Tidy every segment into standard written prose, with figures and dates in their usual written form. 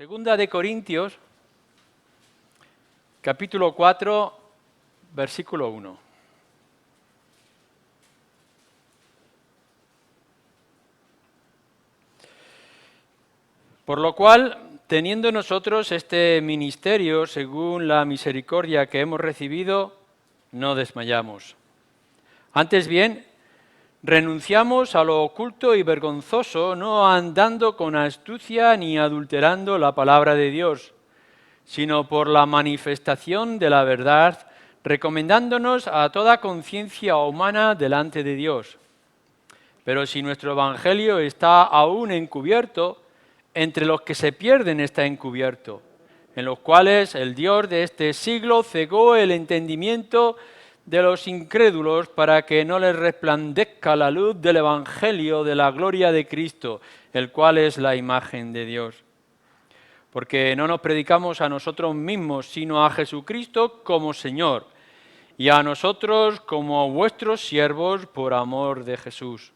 Segunda de Corintios, capítulo 4, versículo 1. Por lo cual, teniendo nosotros este ministerio según la misericordia que hemos recibido, no desmayamos. Antes bien, renunciamos a lo oculto y vergonzoso, no andando con astucia ni adulterando la palabra de Dios, sino por la manifestación de la verdad, recomendándonos a toda conciencia humana delante de Dios. Pero si nuestro evangelio está aún encubierto, entre los que se pierden está encubierto, en los cuales el Dios de este siglo cegó el entendimiento de los incrédulos para que no les resplandezca la luz del evangelio de la gloria de Cristo, el cual es la imagen de Dios. Porque no nos predicamos a nosotros mismos, sino a Jesucristo como Señor, y a nosotros como vuestros siervos por amor de Jesús.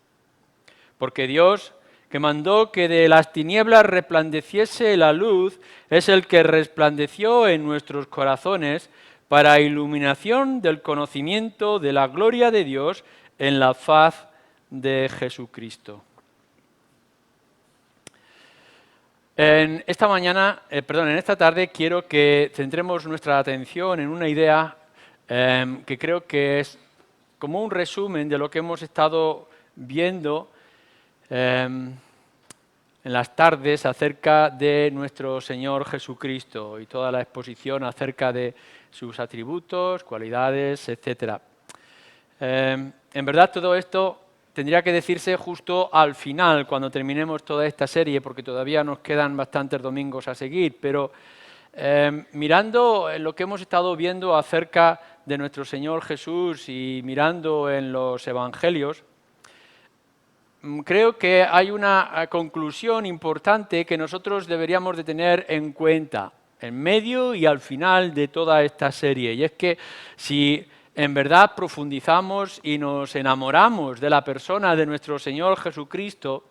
Porque Dios, que mandó que de las tinieblas resplandeciese la luz, es el que resplandeció en nuestros corazones para iluminación del conocimiento de la gloria de Dios en la faz de Jesucristo. En esta tarde quiero que centremos nuestra atención en una idea que creo que es como un resumen de lo que hemos estado viendo en las tardes acerca de nuestro Señor Jesucristo y toda la exposición acerca de sus atributos, cualidades, etc. En verdad todo esto tendría que decirse justo al final, cuando terminemos toda esta serie, porque todavía nos quedan bastantes domingos a seguir, pero mirando en lo que hemos estado viendo acerca de nuestro Señor Jesús y mirando en los evangelios, creo que hay una conclusión importante que nosotros deberíamos de tener en cuenta en medio y al final de toda esta serie. Y es que si en verdad profundizamos y nos enamoramos de la persona de nuestro Señor Jesucristo,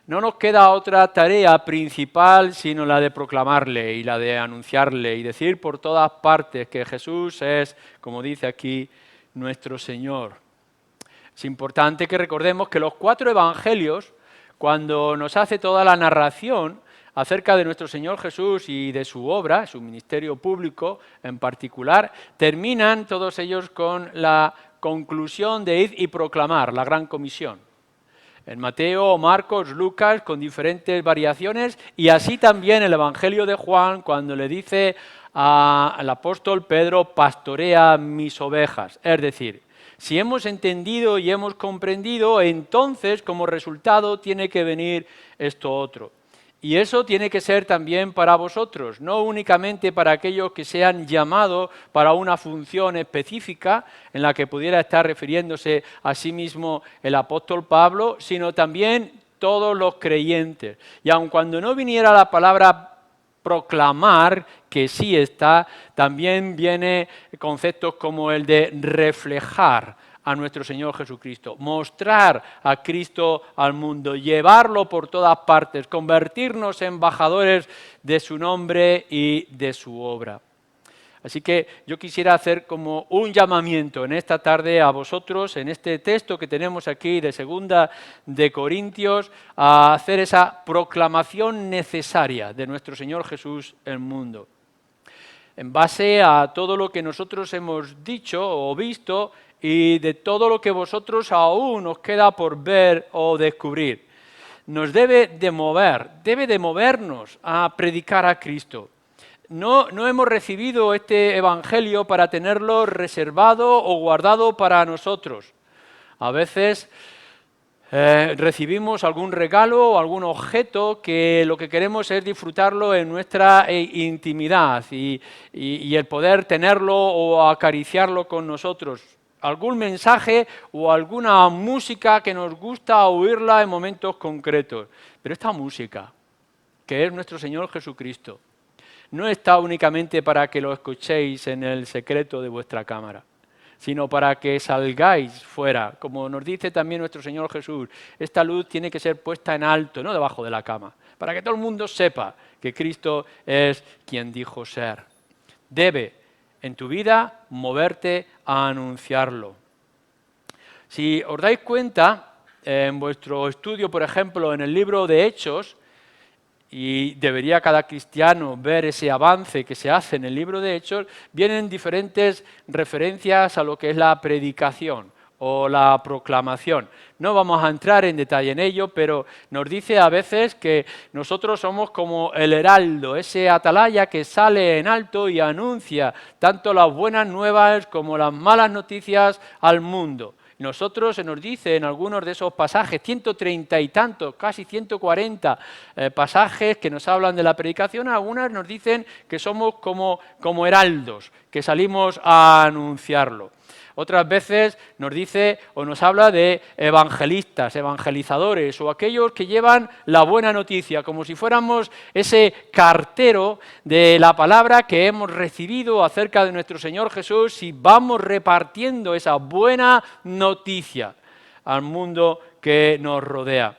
no nos queda otra tarea principal sino la de proclamarle y la de anunciarle y decir por todas partes que Jesús es, como dice aquí, nuestro Señor. Es importante que recordemos que los 4 evangelios, cuando nos hace toda la narración acerca de nuestro Señor Jesús y de su obra, su ministerio público en particular, terminan todos ellos con la conclusión de ir y proclamar la gran comisión. En Mateo, Marcos, Lucas, con diferentes variaciones, y así también el Evangelio de Juan, cuando le dice al apóstol Pedro, pastorea mis ovejas. Es decir, si hemos entendido y hemos comprendido, entonces como resultado tiene que venir esto otro. Y eso tiene que ser también para vosotros, no únicamente para aquellos que se han llamado para una función específica en la que pudiera estar refiriéndose a sí mismo el apóstol Pablo, sino también todos los creyentes. Y aun cuando no viniera la palabra proclamar, que sí está, también viene conceptos como el de reflejar a nuestro Señor Jesucristo, mostrar a Cristo al mundo, llevarlo por todas partes, convertirnos en embajadores de su nombre y de su obra. Así que yo quisiera hacer como un llamamiento en esta tarde a vosotros, en este texto que tenemos aquí de Segunda de Corintios, a hacer esa proclamación necesaria de nuestro Señor Jesús en el mundo. En base a todo lo que nosotros hemos dicho o visto y de todo lo que vosotros aún os queda por ver o descubrir. Nos debe de movernos a predicar a Cristo. No hemos recibido este evangelio para tenerlo reservado o guardado para nosotros. A veces recibimos algún regalo o algún objeto que lo que queremos es disfrutarlo en nuestra intimidad y el poder tenerlo o acariciarlo con nosotros. Algún mensaje o alguna música que nos gusta oírla en momentos concretos. Pero esta música, que es nuestro Señor Jesucristo, no está únicamente para que lo escuchéis en el secreto de vuestra cámara, sino para que salgáis fuera. Como nos dice también nuestro Señor Jesús, esta luz tiene que ser puesta en alto, no debajo de la cama, para que todo el mundo sepa que Cristo es quien dijo ser. Debe en tu vida moverte a anunciarlo. Si os dais cuenta, en vuestro estudio, por ejemplo, en el libro de Hechos, y debería cada cristiano ver ese avance que se hace en el libro de Hechos, vienen diferentes referencias a lo que es la predicación o la proclamación. No vamos a entrar en detalle en ello, pero nos dice a veces que nosotros somos como el heraldo, ese atalaya que sale en alto y anuncia tanto las buenas nuevas como las malas noticias al mundo. Nosotros, se nos dice en algunos de esos pasajes, 130 y tantos, casi 140 pasajes que nos hablan de la predicación, algunas nos dicen que somos como heraldos, que salimos a anunciarlo. Otras veces nos dice o nos habla de evangelistas, evangelizadores o aquellos que llevan la buena noticia, como si fuéramos ese cartero de la palabra que hemos recibido acerca de nuestro Señor Jesús y vamos repartiendo esa buena noticia al mundo que nos rodea.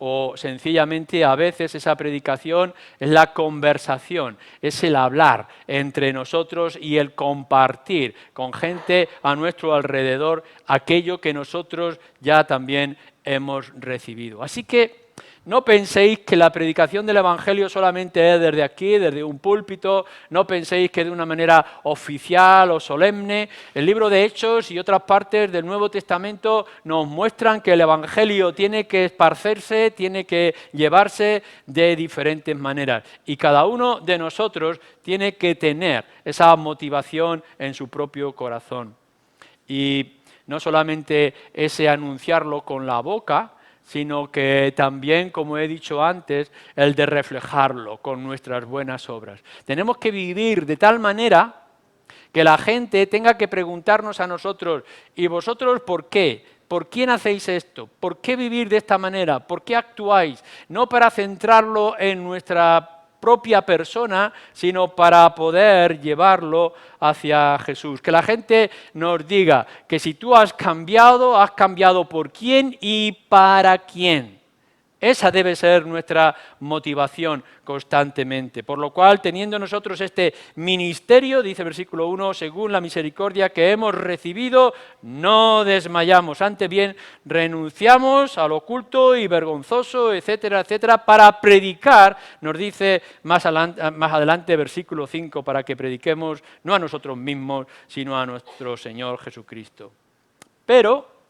O sencillamente a veces esa predicación es la conversación, es el hablar entre nosotros y el compartir con gente a nuestro alrededor aquello que nosotros ya también hemos recibido. Así que no penséis que la predicación del Evangelio solamente es desde aquí, desde un púlpito, no penséis que de una manera oficial o solemne. El libro de Hechos y otras partes del Nuevo Testamento nos muestran que el Evangelio tiene que esparcerse, tiene que llevarse de diferentes maneras. Y cada uno de nosotros tiene que tener esa motivación en su propio corazón. Y no solamente ese anunciarlo con la boca, sino que también, como he dicho antes, el de reflejarlo con nuestras buenas obras. Tenemos que vivir de tal manera que la gente tenga que preguntarnos a nosotros, ¿y vosotros por qué? ¿Por quién hacéis esto? ¿Por qué vivir de esta manera? ¿Por qué actuáis? No para centrarlo en nuestra propia persona, sino para poder llevarlo hacia Jesús. Que la gente nos diga que si tú has cambiado por quién y para quién. Esa debe ser nuestra motivación constantemente. Por lo cual, teniendo nosotros este ministerio, dice versículo 1, según la misericordia que hemos recibido, no desmayamos. Antes bien, renunciamos al oculto y vergonzoso, etcétera, etcétera, para predicar, nos dice más adelante, versículo 5, para que prediquemos no a nosotros mismos, sino a nuestro Señor Jesucristo. Pero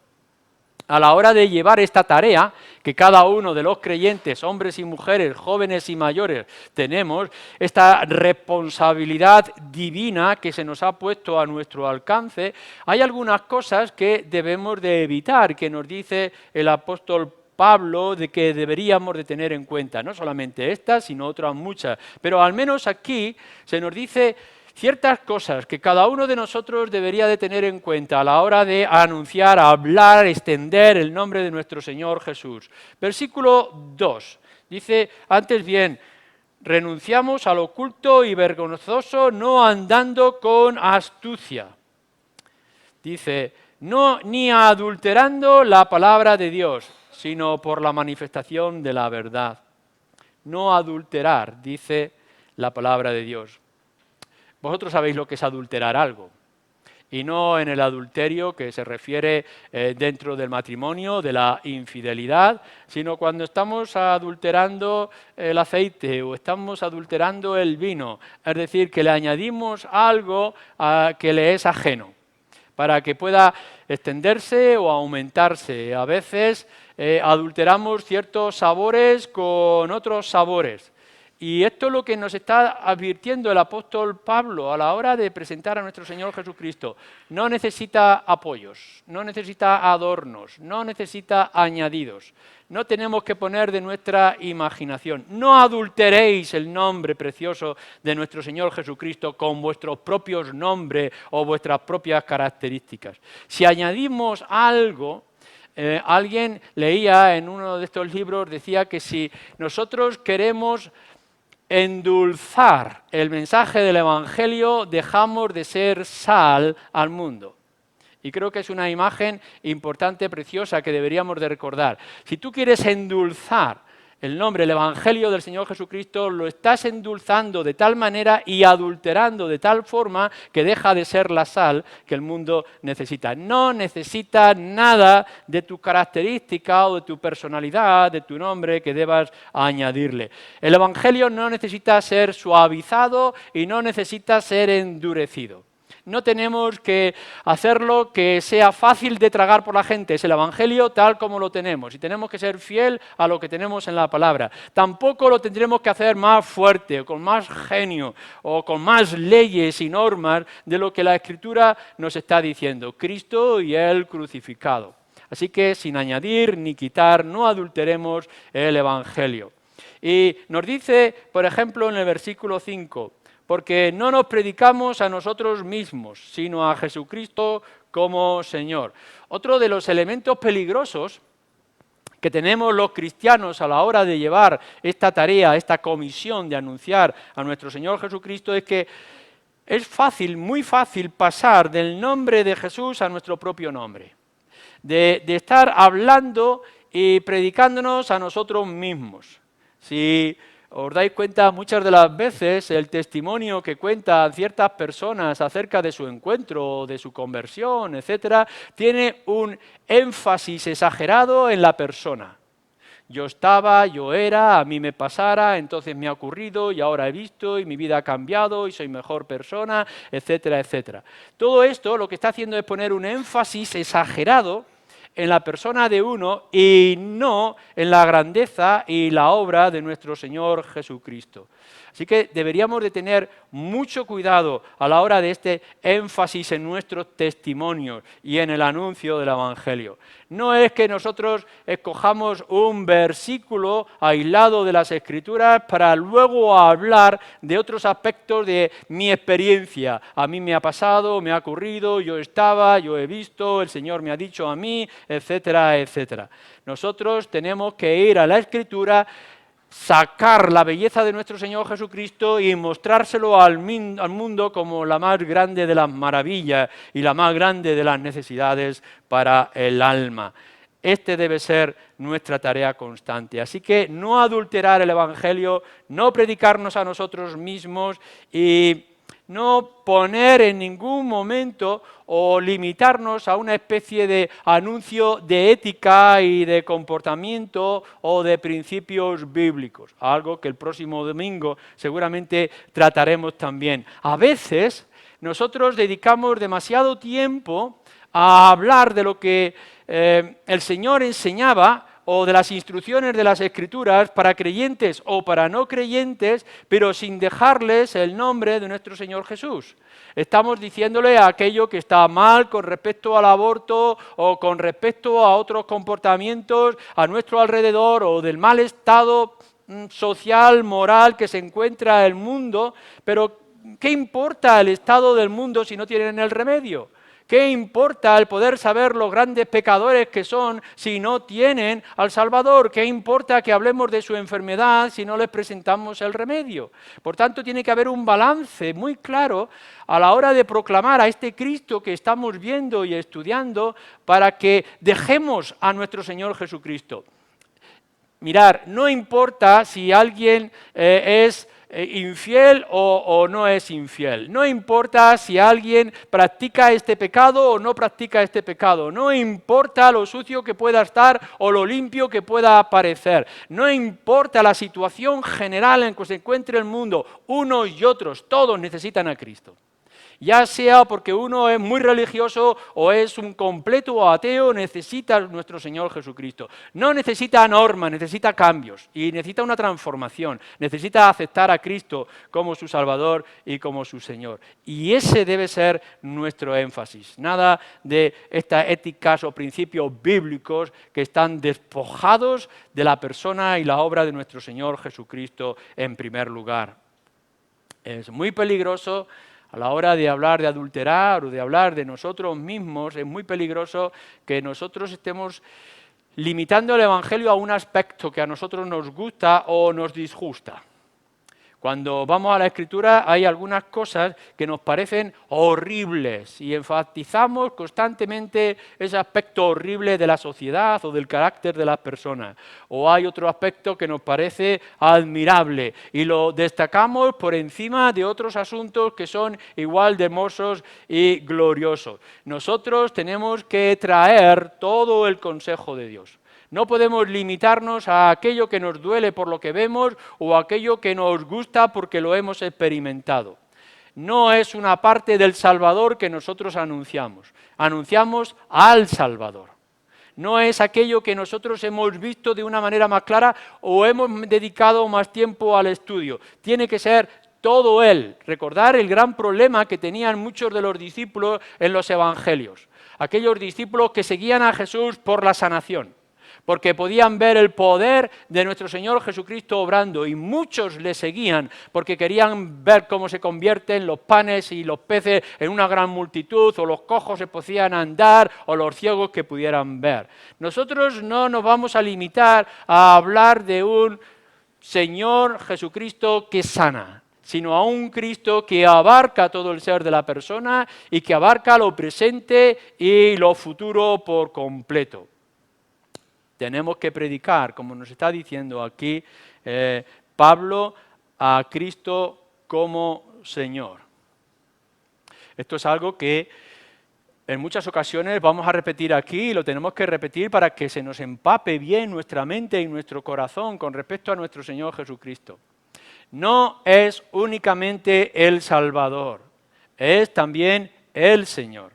a la hora de llevar esta tarea, que cada uno de los creyentes, hombres y mujeres, jóvenes y mayores, tenemos, esta responsabilidad divina que se nos ha puesto a nuestro alcance, hay algunas cosas que debemos de evitar, que nos dice el apóstol Pablo, de que deberíamos de tener en cuenta, no solamente estas, sino otras muchas, pero al menos aquí se nos dice ciertas cosas que cada uno de nosotros debería de tener en cuenta a la hora de anunciar, hablar, extender el nombre de nuestro Señor Jesús. Versículo 2, dice, antes bien, renunciamos al oculto y vergonzoso, no andando con astucia. Dice, no ni adulterando la palabra de Dios, sino por la manifestación de la verdad. No adulterar, dice la palabra de Dios. Vosotros sabéis lo que es adulterar algo, y no en el adulterio que se refiere dentro del matrimonio, de la infidelidad, sino cuando estamos adulterando el aceite o estamos adulterando el vino, es decir, que le añadimos algo que le es ajeno, para que pueda extenderse o aumentarse. A veces adulteramos ciertos sabores con otros sabores. Y esto es lo que nos está advirtiendo el apóstol Pablo a la hora de presentar a nuestro Señor Jesucristo. No necesita apoyos, no necesita adornos, no necesita añadidos. No tenemos que poner de nuestra imaginación. No adulteréis el nombre precioso de nuestro Señor Jesucristo con vuestros propios nombres o vuestras propias características. Si añadimos algo, alguien leía en uno de estos libros, decía que si nosotros queremos endulzar el mensaje del Evangelio, dejamos de ser sal al mundo. Y creo que es una imagen importante, preciosa, que deberíamos de recordar. Si tú quieres endulzar el nombre, el Evangelio del Señor Jesucristo, lo estás endulzando de tal manera y adulterando de tal forma que deja de ser la sal que el mundo necesita. No necesita nada de tu característica o de tu personalidad, de tu nombre que debas añadirle. El Evangelio no necesita ser suavizado y no necesita ser endurecido. No tenemos que hacerlo que sea fácil de tragar por la gente, es el Evangelio tal como lo tenemos y tenemos que ser fiel a lo que tenemos en la palabra. Tampoco lo tendremos que hacer más fuerte, con más genio o con más leyes y normas de lo que la Escritura nos está diciendo, Cristo y Él crucificado. Así que sin añadir ni quitar, no adulteremos el Evangelio. Y nos dice, por ejemplo, en el versículo 5, porque no nos predicamos a nosotros mismos, sino a Jesucristo como Señor. Otro de los elementos peligrosos que tenemos los cristianos a la hora de llevar esta tarea, esta comisión de anunciar a nuestro Señor Jesucristo, es que es fácil, muy fácil pasar del nombre de Jesús a nuestro propio nombre. De estar hablando y predicándonos a nosotros mismos. Si os dais cuenta, muchas de las veces el testimonio que cuentan ciertas personas acerca de su encuentro, de su conversión, etcétera, tiene un énfasis exagerado en la persona. Yo estaba, yo era, a mí me pasara, entonces me ha ocurrido y ahora he visto y mi vida ha cambiado y soy mejor persona, etcétera, etcétera. Todo esto lo que está haciendo es poner un énfasis exagerado en la persona de uno y no en la grandeza y la obra de nuestro Señor Jesucristo. Así que deberíamos de tener mucho cuidado a la hora de este énfasis en nuestros testimonios y en el anuncio del Evangelio. No es que nosotros escojamos un versículo aislado de las Escrituras para luego hablar de otros aspectos de mi experiencia. A mí me ha pasado, me ha ocurrido, yo estaba, yo he visto, el Señor me ha dicho a mí, etcétera, etcétera. Nosotros tenemos que ir a la Escritura, sacar la belleza de nuestro Señor Jesucristo y mostrárselo al mundo como la más grande de las maravillas y la más grande de las necesidades para el alma. Este debe ser nuestra tarea constante. Así que no adulterar el Evangelio, no predicarnos a nosotros mismos y no poner en ningún momento o limitarnos a una especie de anuncio de ética y de comportamiento o de principios bíblicos, algo que el próximo domingo seguramente trataremos también. A veces nosotros dedicamos demasiado tiempo a hablar de lo que el Señor enseñaba o de las instrucciones de las Escrituras para creyentes o para no creyentes, pero sin dejarles el nombre de nuestro Señor Jesús. Estamos diciéndole aquello que está mal con respecto al aborto o con respecto a otros comportamientos a nuestro alrededor o del mal estado social, moral que se encuentra el mundo, pero ¿qué importa el estado del mundo si no tienen el remedio? ¿Qué importa el poder saber los grandes pecadores que son si no tienen al Salvador? ¿Qué importa que hablemos de su enfermedad si no les presentamos el remedio? Por tanto, tiene que haber un balance muy claro a la hora de proclamar a este Cristo que estamos viendo y estudiando para que dejemos a nuestro Señor Jesucristo. Mirar, no importa si alguien es infiel o no es infiel. No importa si alguien practica este pecado o no practica este pecado. No importa lo sucio que pueda estar o lo limpio que pueda parecer. No importa la situación general en que se encuentre el mundo. Unos y otros, todos necesitan a Cristo. Ya sea porque uno es muy religioso o es un completo ateo, necesita a nuestro Señor Jesucristo. No necesita normas, necesita cambios y necesita una transformación. Necesita aceptar a Cristo como su Salvador y como su Señor. Y ese debe ser nuestro énfasis. Nada de estas éticas o principios bíblicos que están despojados de la persona y la obra de nuestro Señor Jesucristo en primer lugar. Es muy peligroso. A la hora de hablar de adulterar o de hablar de nosotros mismos, es muy peligroso que nosotros estemos limitando el Evangelio a un aspecto que a nosotros nos gusta o nos disgusta. Cuando vamos a la Escritura hay algunas cosas que nos parecen horribles y enfatizamos constantemente ese aspecto horrible de la sociedad o del carácter de las personas. O hay otro aspecto que nos parece admirable y lo destacamos por encima de otros asuntos que son igual de hermosos y gloriosos. Nosotros tenemos que traer todo el consejo de Dios. No podemos limitarnos a aquello que nos duele por lo que vemos o a aquello que nos gusta porque lo hemos experimentado. No es una parte del Salvador que nosotros anunciamos. Anunciamos al Salvador. No es aquello que nosotros hemos visto de una manera más clara o hemos dedicado más tiempo al estudio. Tiene que ser todo Él. Recordar el gran problema que tenían muchos de los discípulos en los evangelios. Aquellos discípulos que seguían a Jesús por la sanación, porque podían ver el poder de nuestro Señor Jesucristo obrando y muchos le seguían porque querían ver cómo se convierten los panes y los peces en una gran multitud, o los cojos se podían andar, o los ciegos que pudieran ver. Nosotros no nos vamos a limitar a hablar de un Señor Jesucristo que sana, sino a un Cristo que abarca todo el ser de la persona y que abarca lo presente y lo futuro por completo. Tenemos que predicar, como nos está diciendo aquí Pablo, a Cristo como Señor. Esto es algo que en muchas ocasiones vamos a repetir aquí y lo tenemos que repetir para que se nos empape bien nuestra mente y nuestro corazón con respecto a nuestro Señor Jesucristo. No es únicamente el Salvador, es también el Señor.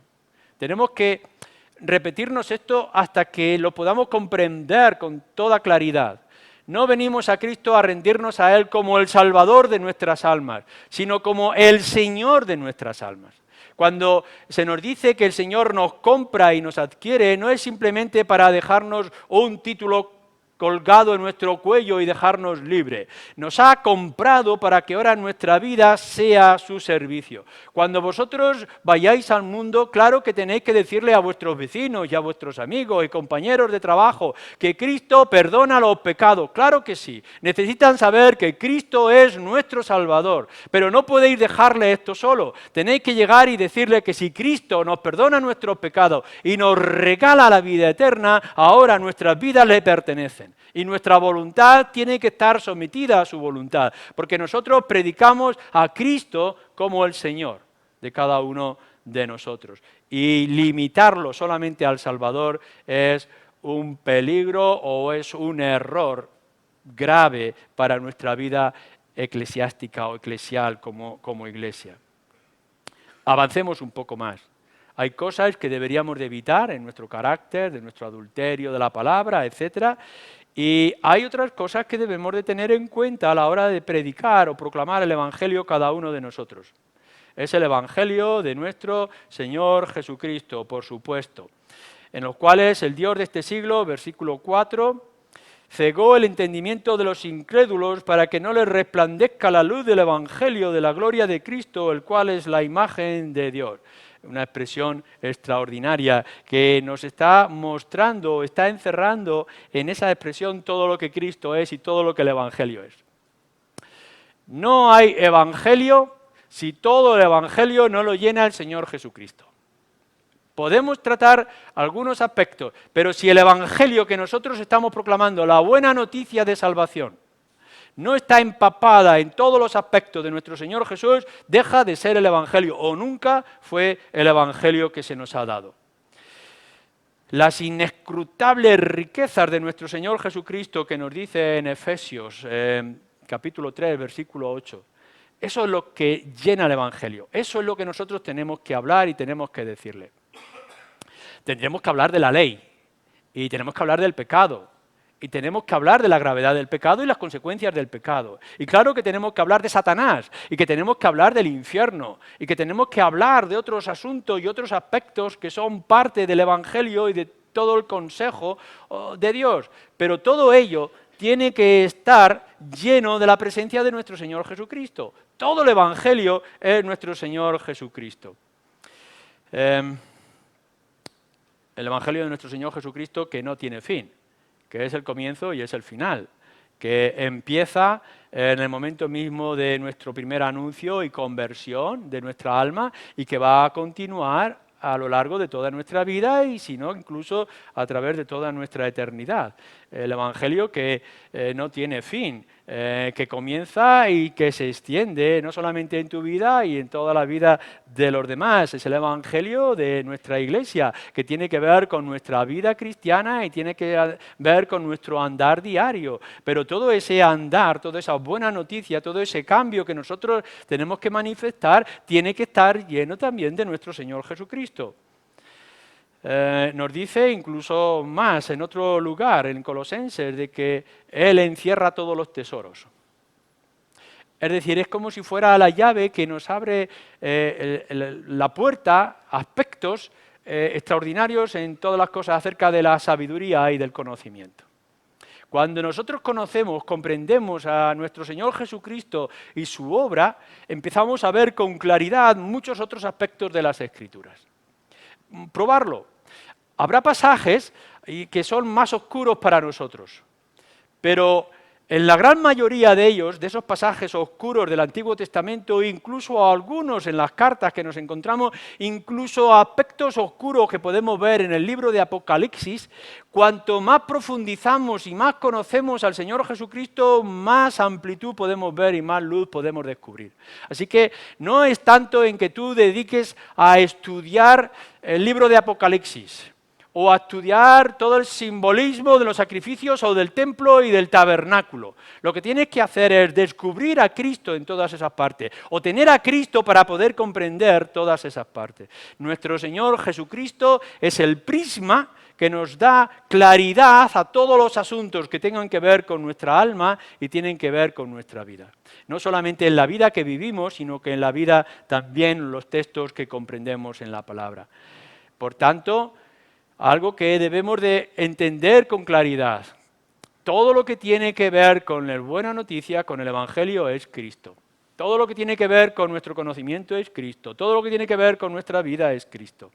Tenemos que repetirnos esto hasta que lo podamos comprender con toda claridad. No venimos a Cristo a rendirnos a Él como el Salvador de nuestras almas, sino como el Señor de nuestras almas. Cuando se nos dice que el Señor nos compra y nos adquiere, no es simplemente para dejarnos un título colgado en nuestro cuello y dejarnos libre. Nos ha comprado para que ahora nuestra vida sea su servicio. Cuando vosotros vayáis al mundo, claro que tenéis que decirle a vuestros vecinos y a vuestros amigos y compañeros de trabajo que Cristo perdona los pecados. Claro que sí. Necesitan saber que Cristo es nuestro Salvador. Pero no podéis dejarle esto solo. Tenéis que llegar y decirle que si Cristo nos perdona nuestros pecados y nos regala la vida eterna, ahora nuestras vidas le pertenecen. Y nuestra voluntad tiene que estar sometida a su voluntad, porque nosotros predicamos a Cristo como el Señor de cada uno de nosotros. Y limitarlo solamente al Salvador es un peligro o es un error grave para nuestra vida eclesiástica o eclesial como iglesia. Avancemos un poco más. Hay cosas que deberíamos de evitar en nuestro carácter, de nuestro adulterio de la palabra, etc. Y hay otras cosas que debemos de tener en cuenta a la hora de predicar o proclamar el Evangelio cada uno de nosotros. Es el Evangelio de nuestro Señor Jesucristo, por supuesto, en los cuales el Dios de este siglo, versículo 4, cegó el entendimiento de los incrédulos para que no les resplandezca la luz del Evangelio de la gloria de Cristo, el cual es la imagen de Dios. Una expresión extraordinaria que nos está mostrando, está encerrando en esa expresión todo lo que Cristo es y todo lo que el Evangelio es. No hay Evangelio si todo el Evangelio no lo llena el Señor Jesucristo. Podemos tratar algunos aspectos, pero si el Evangelio que nosotros estamos proclamando, la buena noticia de salvación, no está empapada en todos los aspectos de nuestro Señor Jesús, deja de ser el Evangelio, o nunca fue el Evangelio que se nos ha dado. Las inescrutables riquezas de nuestro Señor Jesucristo que nos dice en Efesios, capítulo 3, versículo 8, eso es lo que llena el Evangelio, eso es lo que nosotros tenemos que hablar y tenemos que decirle. Tendremos que hablar de la ley, y tenemos que hablar del pecado, y tenemos que hablar de la gravedad del pecado y las consecuencias del pecado. Y claro que tenemos que hablar de Satanás, y que tenemos que hablar del infierno, y que tenemos que hablar de otros asuntos y otros aspectos que son parte del Evangelio y de todo el consejo de Dios. Pero todo ello tiene que estar lleno de la presencia de nuestro Señor Jesucristo. Todo el Evangelio es nuestro Señor Jesucristo. El Evangelio de nuestro Señor Jesucristo que no tiene fin, que es el comienzo y es el final. que empieza en el momento mismo de nuestro primer anuncio y conversión de nuestra alma y que va a continuar a lo largo de toda nuestra vida y si no, incluso a través de toda nuestra eternidad. El Evangelio que no tiene fin, que comienza y que se extiende no solamente en tu vida y en toda la vida de los demás. Es el Evangelio de nuestra Iglesia, que tiene que ver con nuestra vida cristiana y tiene que ver con nuestro andar diario. Pero todo ese andar, toda esa buena noticia, todo ese cambio que nosotros tenemos que manifestar, tiene que estar lleno también de nuestro Señor Jesucristo. Nos dice incluso más en otro lugar, en Colosenses, de que Él encierra todos los tesoros. Es decir, es como si fuera la llave que nos abre la puerta a aspectos extraordinarios en todas las cosas acerca de la sabiduría y del conocimiento. Cuando nosotros conocemos, comprendemos a nuestro Señor Jesucristo y su obra, empezamos a ver con claridad muchos otros aspectos de las Escrituras. Probarlo. Habrá pasajes que son más oscuros para nosotros, pero en la gran mayoría de ellos, de esos pasajes oscuros del Antiguo Testamento, incluso algunos en las cartas que nos encontramos, incluso aspectos oscuros que podemos ver en el libro de Apocalipsis, cuanto más profundizamos y más conocemos al Señor Jesucristo, más amplitud podemos ver y más luz podemos descubrir. Así que no es tanto en que tú dediques a estudiar el libro de Apocalipsis, o a estudiar todo el simbolismo de los sacrificios o del templo y del tabernáculo. Lo que tienes que hacer es descubrir a Cristo en todas esas partes, o tener a Cristo para poder comprender todas esas partes. Nuestro Señor Jesucristo es el prisma que nos da claridad a todos los asuntos que tengan que ver con nuestra alma y tienen que ver con nuestra vida. No solamente en la vida que vivimos, sino que en la vida también los textos que comprendemos en la palabra. Por tanto, algo que debemos de entender con claridad. Todo lo que tiene que ver con la buena noticia, con el Evangelio, es Cristo. Todo lo que tiene que ver con nuestro conocimiento es Cristo. Todo lo que tiene que ver con nuestra vida es Cristo.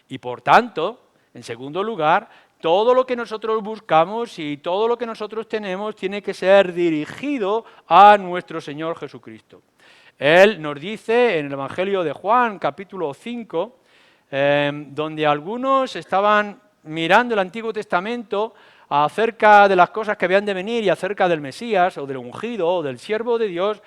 Y por tanto, en segundo lugar, todo lo que nosotros buscamos y todo lo que nosotros tenemos tiene que ser dirigido a nuestro Señor Jesucristo. Él nos dice en el Evangelio de Juan, capítulo 5, donde algunos estaban mirando el Antiguo Testamento acerca de las cosas que habían de venir y acerca del Mesías o del ungido o del siervo de Dios.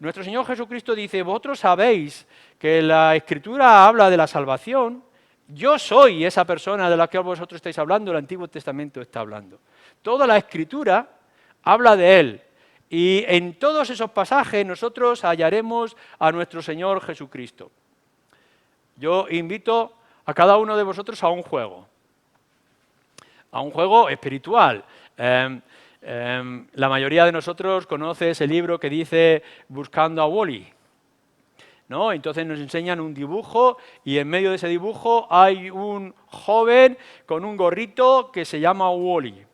Nuestro Señor Jesucristo dice: vosotros sabéis que la Escritura habla de la salvación, yo soy esa persona de la que vosotros estáis hablando, el Antiguo Testamento está hablando. Toda la Escritura habla de Él. Y en todos esos pasajes nosotros hallaremos a nuestro Señor Jesucristo. Yo invito a cada uno de vosotros a un juego espiritual. La mayoría de nosotros conoce ese libro que dice Buscando a Wally, ¿no? Entonces nos enseñan un dibujo y en medio de ese dibujo hay un joven con un gorrito que se llama Wally.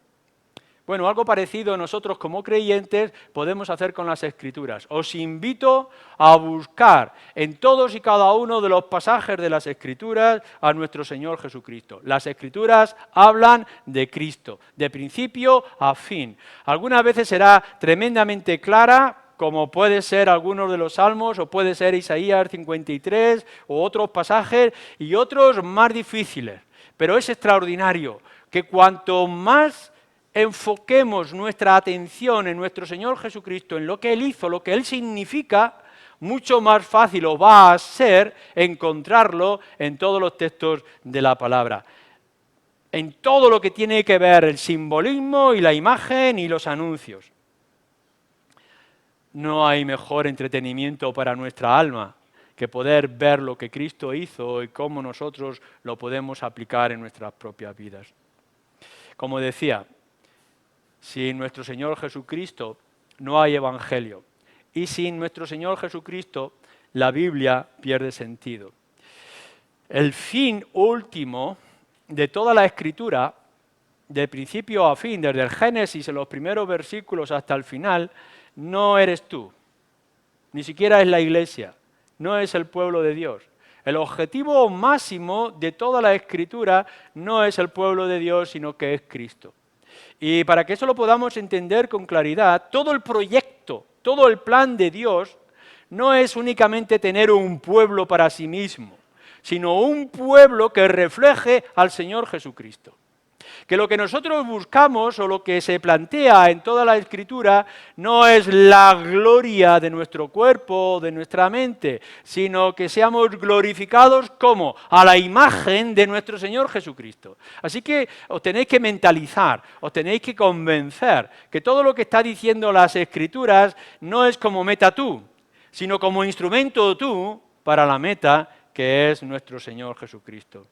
Bueno, algo parecido nosotros como creyentes podemos hacer con las Escrituras. Os invito a buscar en todos y cada uno de los pasajes de las Escrituras a nuestro Señor Jesucristo. Las Escrituras hablan de Cristo, de principio a fin. Algunas veces será tremendamente clara, como puede ser algunos de los Salmos, o puede ser Isaías 53, o otros pasajes, y otros más difíciles. Pero es extraordinario que cuanto más enfoquemos nuestra atención en nuestro Señor Jesucristo, en lo que Él hizo, lo que Él significa, mucho más fácil o va a ser encontrarlo en todos los textos de la palabra. En todo lo que tiene que ver el simbolismo y la imagen y los anuncios. No hay mejor entretenimiento para nuestra alma que poder ver lo que Cristo hizo y cómo nosotros lo podemos aplicar en nuestras propias vidas. Como decía, sin nuestro Señor Jesucristo no hay Evangelio. Y sin nuestro Señor Jesucristo la Biblia pierde sentido. El fin último de toda la Escritura, de principio a fin, desde el Génesis en los primeros versículos hasta el final, no eres tú. Ni siquiera es la Iglesia. No es el pueblo de Dios. El objetivo máximo de toda la Escritura no es el pueblo de Dios, sino que es Cristo. Y para que eso lo podamos entender con claridad, todo el proyecto, todo el plan de Dios no es únicamente tener un pueblo para sí mismo, sino un pueblo que refleje al Señor Jesucristo. Que lo que nosotros buscamos o lo que se plantea en toda la Escritura no es la gloria de nuestro cuerpo, de nuestra mente, sino que seamos glorificados como a la imagen de nuestro Señor Jesucristo. Así que os tenéis que mentalizar, os tenéis que convencer que todo lo que está diciendo las Escrituras no es como meta tú, sino como instrumento tú para la meta que es nuestro Señor Jesucristo.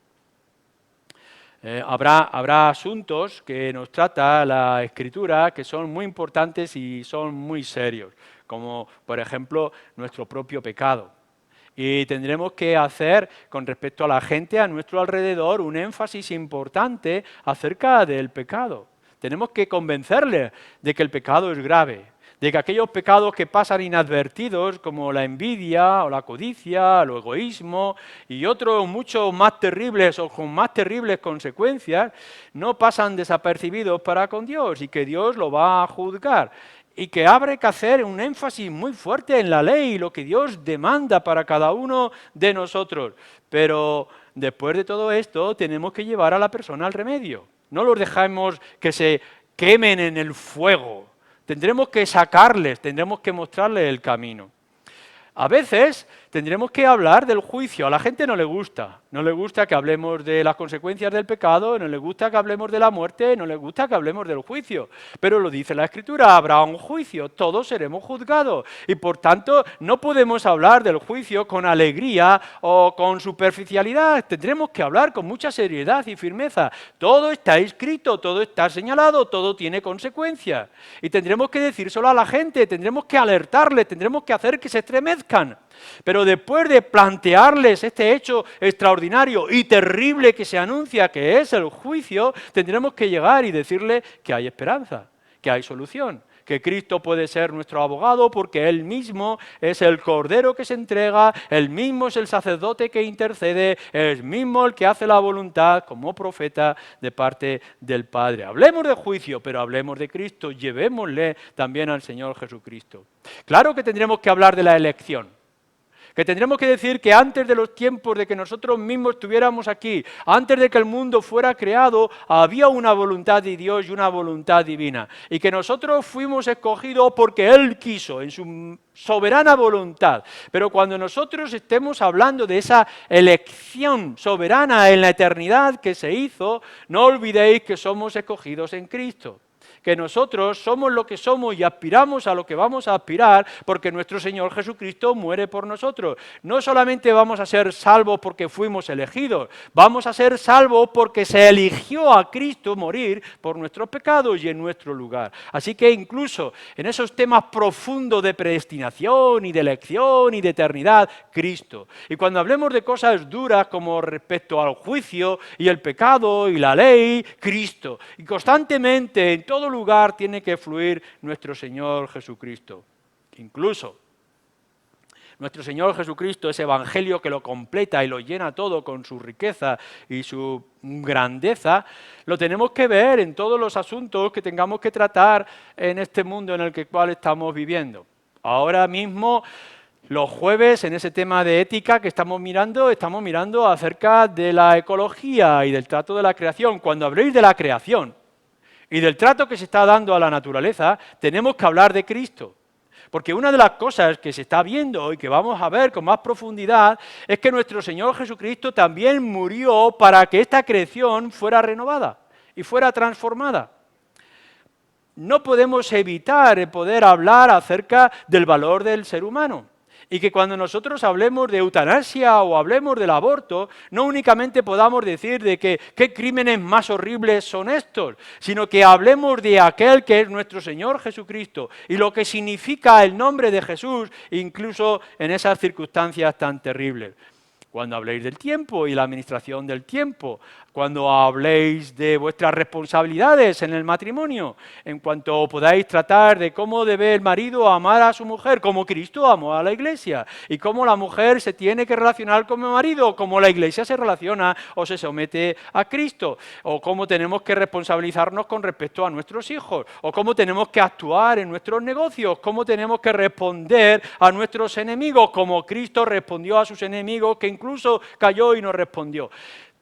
Habrá asuntos que nos trata la Escritura que son muy importantes y son muy serios, como por ejemplo nuestro propio pecado. Y tendremos que hacer con respecto a la gente a nuestro alrededor un énfasis importante acerca del pecado. Tenemos que convencerles de que el pecado es grave, de que aquellos pecados que pasan inadvertidos, como la envidia o la codicia, el egoísmo y otros muchos más terribles o con más terribles consecuencias, no pasan desapercibidos para con Dios y que Dios lo va a juzgar. Y que habrá que hacer un énfasis muy fuerte en la ley y lo que Dios demanda para cada uno de nosotros. Pero después de todo esto tenemos que llevar a la persona al remedio. No los dejemos que se quemen en el fuego. Tendremos que sacarles, tendremos que mostrarles el camino. A veces tendremos que hablar del juicio. A la gente no le gusta que hablemos de las consecuencias del pecado, no le gusta que hablemos de la muerte, no le gusta que hablemos del juicio. Pero lo dice la Escritura, habrá un juicio, todos seremos juzgados. Y por tanto no podemos hablar del juicio con alegría o con superficialidad. Tendremos que hablar con mucha seriedad y firmeza. Todo está escrito, todo está señalado, todo tiene consecuencias. Y tendremos que decírselo a la gente, tendremos que alertarles, tendremos que hacer que se estremezcan. Pero después de plantearles este hecho extraordinario y terrible que se anuncia, que es el juicio, tendremos que llegar y decirle que hay esperanza, que hay solución, que Cristo puede ser nuestro abogado porque Él mismo es el Cordero que se entrega, Él mismo es el sacerdote que intercede, Él mismo el que hace la voluntad como profeta de parte del Padre. Hablemos de juicio, pero hablemos de Cristo, llevémosle también al Señor Jesucristo. Claro que tendremos que hablar de la elección. Que tendremos que decir que antes de los tiempos de que nosotros mismos estuviéramos aquí, antes de que el mundo fuera creado, había una voluntad de Dios y una voluntad divina. Y que nosotros fuimos escogidos porque Él quiso, en su soberana voluntad. Pero cuando nosotros estemos hablando de esa elección soberana en la eternidad que se hizo, no olvidéis que somos escogidos en Cristo. Que nosotros somos lo que somos y aspiramos a lo que vamos a aspirar porque nuestro Señor Jesucristo muere por nosotros. No solamente vamos a ser salvos porque fuimos elegidos, vamos a ser salvos porque se eligió a Cristo morir por nuestros pecados y en nuestro lugar. Así que incluso en esos temas profundos de predestinación y de elección y de eternidad, Cristo. Y cuando hablemos de cosas duras como respecto al juicio y el pecado y la ley, Cristo. Y constantemente en todo lugar tiene que fluir nuestro Señor Jesucristo. Incluso nuestro Señor Jesucristo, ese evangelio que lo completa y lo llena todo con su riqueza y su grandeza, lo tenemos que ver en todos los asuntos que tengamos que tratar en este mundo en el cual estamos viviendo. Ahora mismo, los jueves, en ese tema de ética que estamos mirando acerca de la ecología y del trato de la creación. Cuando habléis de la creación y del trato que se está dando a la naturaleza, tenemos que hablar de Cristo. Porque una de las cosas que se está viendo y que vamos a ver con más profundidad es que nuestro Señor Jesucristo también murió para que esta creación fuera renovada y fuera transformada. No podemos evitar el poder hablar acerca del valor del ser humano. Y que cuando nosotros hablemos de eutanasia o hablemos del aborto, no únicamente podamos decir de que qué crímenes más horribles son estos, sino que hablemos de aquel que es nuestro Señor Jesucristo y lo que significa el nombre de Jesús, incluso en esas circunstancias tan terribles. Cuando habléis del tiempo y la administración del tiempo, cuando habléis de vuestras responsabilidades en el matrimonio, en cuanto podáis tratar de cómo debe el marido amar a su mujer, como Cristo amó a la Iglesia, y cómo la mujer se tiene que relacionar con el marido, como la Iglesia se relaciona o se somete a Cristo, o cómo tenemos que responsabilizarnos con respecto a nuestros hijos, o cómo tenemos que actuar en nuestros negocios, cómo tenemos que responder a nuestros enemigos, como Cristo respondió a sus enemigos, que incluso cayó y nos respondió.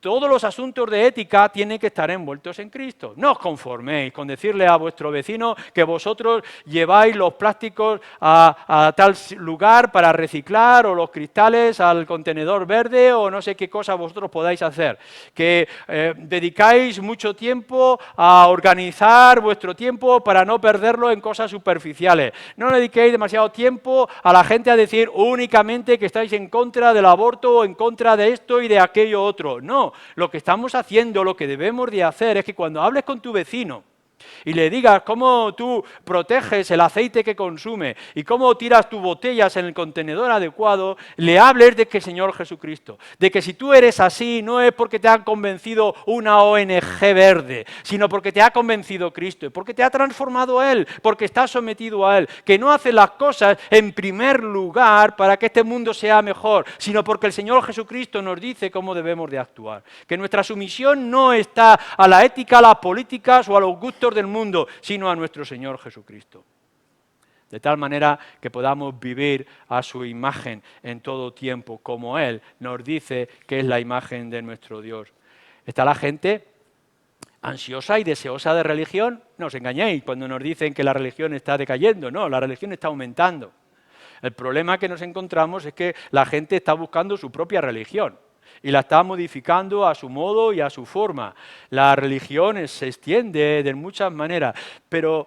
Todos los asuntos de ética tienen que estar envueltos en Cristo. No os conforméis con decirle a vuestro vecino que vosotros lleváis los plásticos a tal lugar para reciclar, o los cristales al contenedor verde, o no sé qué cosa vosotros podáis hacer. Que dedicáis mucho tiempo a organizar vuestro tiempo para no perderlo en cosas superficiales. No dediquéis demasiado tiempo a la gente a decir únicamente que estáis en contra del aborto o en contra de esto y de aquello otro. No. Lo que estamos haciendo, lo que debemos de hacer es que cuando hables con tu vecino y le digas cómo tú proteges el aceite que consume y cómo tiras tus botellas en el contenedor adecuado, le hables de que Señor Jesucristo, de que si tú eres así no es porque te ha convencido una ONG verde, sino porque te ha convencido Cristo, porque te ha transformado Él, porque estás sometido a Él, que no hace las cosas en primer lugar para que este mundo sea mejor, sino porque el Señor Jesucristo nos dice cómo debemos de actuar, que nuestra sumisión no está a la ética, a las políticas o a los gustos del mundo, sino a nuestro Señor Jesucristo. De tal manera que podamos vivir a su imagen en todo tiempo, como Él nos dice que es la imagen de nuestro Dios. ¿Está la gente ansiosa y deseosa de religión? No os engañéis cuando nos dicen que la religión está decayendo. No, la religión está aumentando. El problema que nos encontramos es que la gente está buscando su propia religión y la está modificando a su modo y a su forma. La religión se extiende de muchas maneras, pero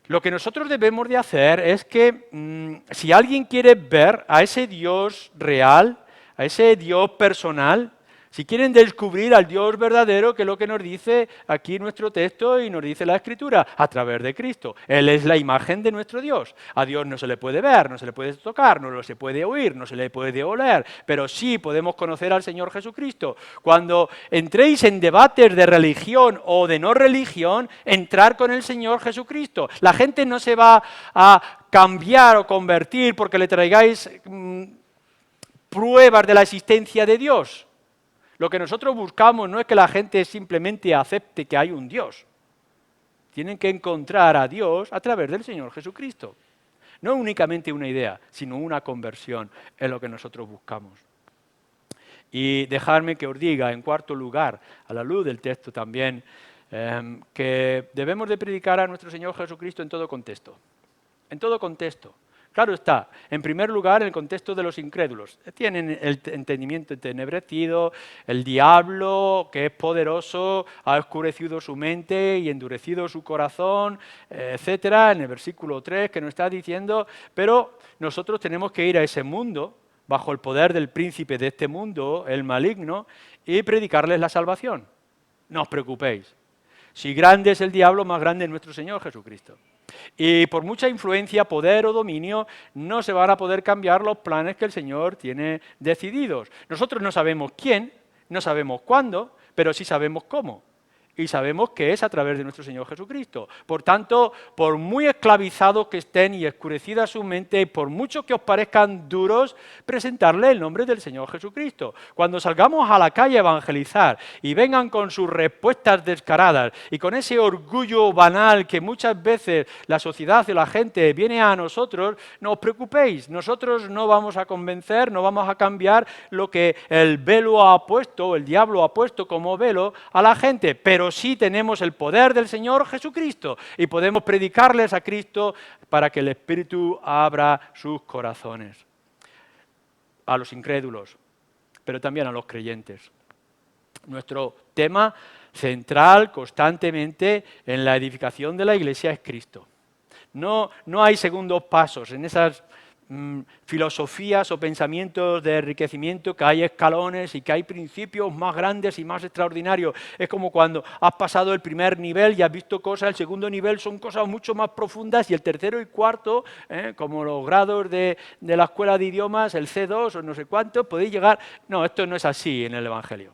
lo que nosotros debemos de hacer es que si alguien quiere ver a ese Dios real, a ese Dios personal, si quieren descubrir al Dios verdadero, que es lo que nos dice aquí nuestro texto y nos dice la Escritura, a través de Cristo. Él es la imagen de nuestro Dios. A Dios no se le puede ver, no se le puede tocar, no se puede oír, no se le puede oler, pero sí podemos conocer al Señor Jesucristo. Cuando entréis en debates de religión o de no religión, entrar con el Señor Jesucristo. La gente no se va a cambiar o convertir porque le traigáis pruebas de la existencia de Dios. Lo que nosotros buscamos no es que la gente simplemente acepte que hay un Dios. Tienen que encontrar a Dios a través del Señor Jesucristo. No únicamente una idea, sino una conversión es lo que nosotros buscamos. Y dejadme que os diga, en cuarto lugar, a la luz del texto también, que debemos de predicar a nuestro Señor Jesucristo en todo contexto. En todo contexto. Claro está, en primer lugar, en el contexto de los incrédulos. Tienen el entendimiento entenebrecido, el diablo, que es poderoso, ha oscurecido su mente y endurecido su corazón, etcétera, en el versículo 3 que nos está diciendo, pero nosotros tenemos que ir a ese mundo, bajo el poder del príncipe de este mundo, el maligno, y predicarles la salvación. No os preocupéis. Si grande es el diablo, más grande es nuestro Señor Jesucristo. Y por mucha influencia, poder o dominio, no se van a poder cambiar los planes que el Señor tiene decididos. Nosotros no sabemos quién, no sabemos cuándo, pero sí sabemos cómo. Y sabemos que es a través de nuestro Señor Jesucristo. Por tanto, por muy esclavizados que estén y escurecida su mente, y por mucho que os parezcan duros, presentarle el nombre del Señor Jesucristo. Cuando salgamos a la calle a evangelizar y vengan con sus respuestas descaradas y con ese orgullo banal que muchas veces la sociedad y la gente viene a nosotros, no os preocupéis, nosotros no vamos a convencer, no vamos a cambiar lo que el velo ha puesto, el diablo ha puesto como velo a la gente, pero sí tenemos el poder del Señor Jesucristo y podemos predicarles a Cristo para que el Espíritu abra sus corazones. A los incrédulos, pero también a los creyentes. Nuestro tema central constantemente en la edificación de la Iglesia es Cristo. No hay segundos pasos en esas filosofías o pensamientos de enriquecimiento, que hay escalones y que hay principios más grandes y más extraordinarios. Es como cuando has pasado el primer nivel y has visto cosas, el segundo nivel son cosas mucho más profundas y el tercero y cuarto, como los grados de la escuela de idiomas, el C2 o no sé cuánto, podéis llegar. No, esto no es así en el Evangelio.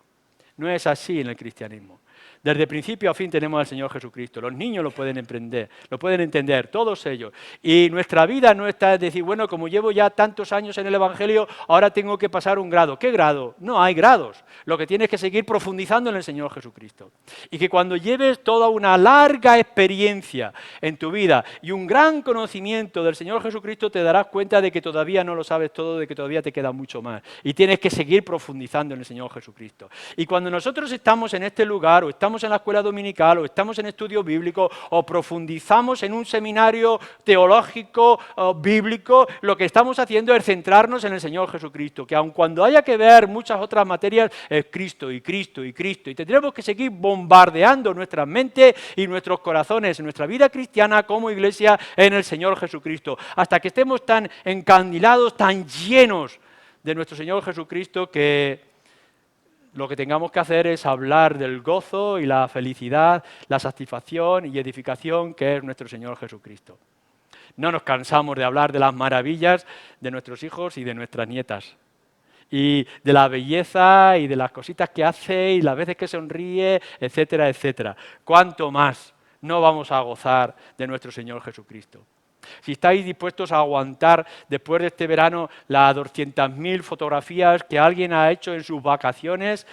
No es así en el cristianismo. Desde principio a fin tenemos al Señor Jesucristo. Los niños lo pueden entender, todos ellos. Y nuestra vida no está en decir, bueno, como llevo ya tantos años en el Evangelio, ahora tengo que pasar un grado. ¿Qué grado? No hay grados. Lo que tienes que seguir profundizando en el Señor Jesucristo. Y que cuando lleves toda una larga experiencia en tu vida y un gran conocimiento del Señor Jesucristo, te darás cuenta de que todavía no lo sabes todo, de que todavía te queda mucho más. Y tienes que seguir profundizando en el Señor Jesucristo. Y cuando nosotros estamos en este lugar, o estamos en la escuela dominical, o estamos en estudio bíblico, o profundizamos en un seminario teológico o bíblico, lo que estamos haciendo es centrarnos en el Señor Jesucristo, que aun cuando haya que ver muchas otras materias, es Cristo y Cristo y Cristo. Y tendremos que seguir bombardeando nuestras mentes y nuestros corazones, en nuestra vida cristiana como iglesia, en el Señor Jesucristo, hasta que estemos tan encandilados, tan llenos de nuestro Señor Jesucristo, que lo que tengamos que hacer es hablar del gozo y la felicidad, la satisfacción y edificación que es nuestro Señor Jesucristo. No nos cansamos de hablar de las maravillas de nuestros hijos y de nuestras nietas, y de la belleza y de las cositas que hace y las veces que sonríe, etcétera, etcétera. ¿Cuánto más no vamos a gozar de nuestro Señor Jesucristo? Si estáis dispuestos a aguantar después de este verano las 200.000 fotografías que alguien ha hecho en sus vacaciones,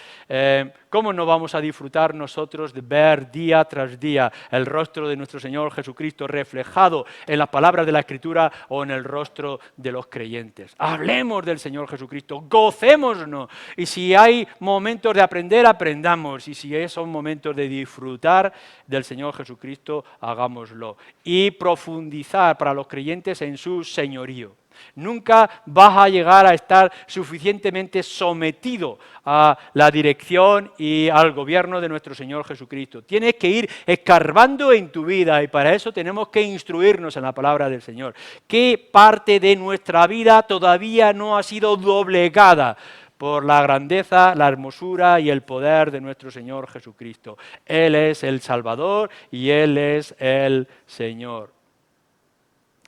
¿cómo no vamos a disfrutar nosotros de ver día tras día el rostro de nuestro Señor Jesucristo reflejado en las palabras de la Escritura o en el rostro de los creyentes? Hablemos del Señor Jesucristo, gocémonos. Y si hay momentos de aprender, aprendamos. Y si son momentos de disfrutar del Señor Jesucristo, hagámoslo. Y profundizar para los creyentes en su señorío. Nunca vas a llegar a estar suficientemente sometido a la dirección y al gobierno de nuestro Señor Jesucristo. Tienes que ir escarbando en tu vida y para eso tenemos que instruirnos en la palabra del Señor. ¿Qué parte de nuestra vida todavía no ha sido doblegada por la grandeza, la hermosura y el poder de nuestro Señor Jesucristo? Él es el Salvador y Él es el Señor.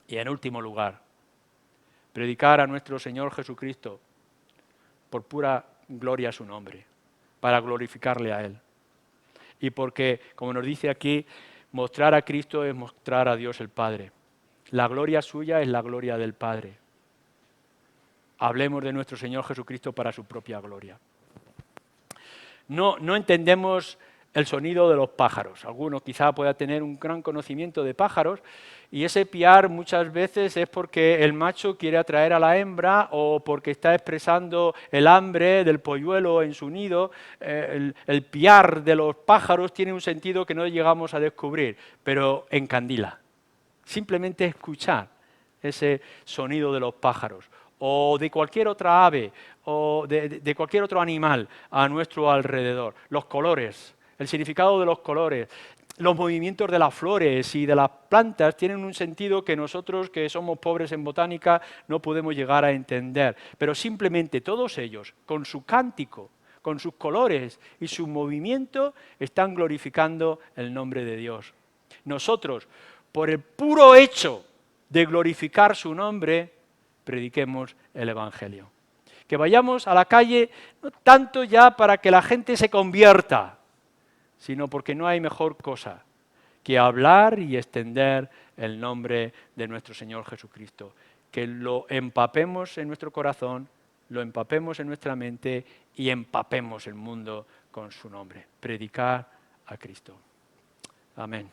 Y en último lugar, predicar a nuestro Señor Jesucristo por pura gloria a su nombre, para glorificarle a Él. Y porque, como nos dice aquí, mostrar a Cristo es mostrar a Dios el Padre. La gloria suya es la gloria del Padre. Hablemos de nuestro Señor Jesucristo para su propia gloria. No entendemos el sonido de los pájaros. Alguno quizá pueda tener un gran conocimiento de pájaros y ese piar muchas veces es porque el macho quiere atraer a la hembra o porque está expresando el hambre del polluelo en su nido. El piar de los pájaros tiene un sentido que no llegamos a descubrir, pero encandila. Simplemente escuchar ese sonido de los pájaros o de cualquier otra ave o de cualquier otro animal a nuestro alrededor. Los colores, el significado de los colores, los movimientos de las flores y de las plantas tienen un sentido que nosotros, que somos pobres en botánica, no podemos llegar a entender. Pero simplemente todos ellos, con su cántico, con sus colores y su movimiento, están glorificando el nombre de Dios. Nosotros, por el puro hecho de glorificar su nombre, prediquemos el Evangelio. Que vayamos a la calle no tanto ya para que la gente se convierta, sino porque no hay mejor cosa que hablar y extender el nombre de nuestro Señor Jesucristo. Que lo empapemos en nuestro corazón, lo empapemos en nuestra mente y empapemos el mundo con su nombre. Predicar a Cristo. Amén.